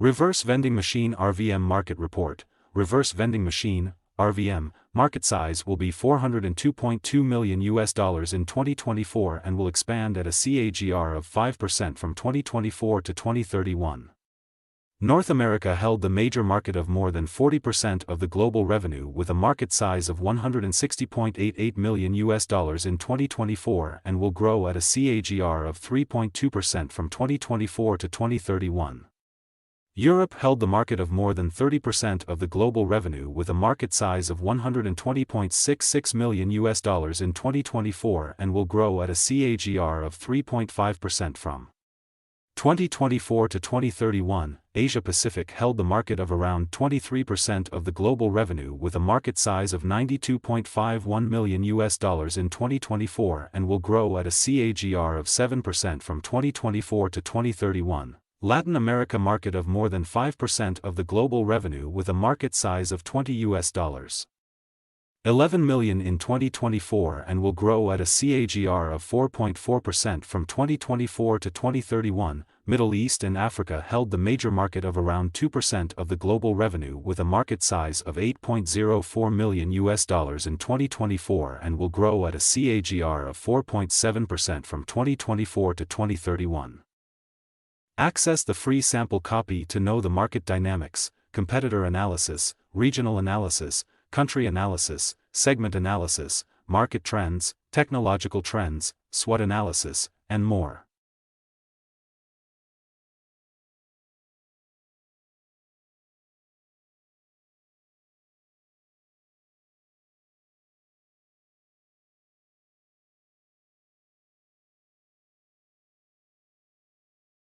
Reverse Vending Machine RVM Market Report. Reverse Vending Machine (RVM) market size will be $402.2 million in 2024 and will expand at a CAGR of 5% from 2024 to 2031. North America held the major market of more than 40% of the global revenue with a market size of $160.88 million in 2024 and will grow at a CAGR of 3.2% from 2024 to 2031. Europe held the market of more than 30% of the global revenue with a market size of $120.66 million in 2024 and will grow at a CAGR of 3.5% from 2024 to 2031. Asia Pacific held the market of around 23% of the global revenue with a market size of $92.51 million in 2024 and will grow at a CAGR of 7% from 2024 to 2031. Latin America market of more than 5% of the global revenue with a market size of $11 million in 2024 and will grow at a CAGR of 4.4% from 2024 to 2031. Middle East and Africa held the major market of around 2% of the global revenue with a market size of $8.04 million in 2024 and will grow at a CAGR of 4.7% from 2024 to 2031. Access the free sample copy to know the market dynamics, competitor analysis, regional analysis, country analysis, segment analysis, market trends, technological trends, SWOT analysis, and more.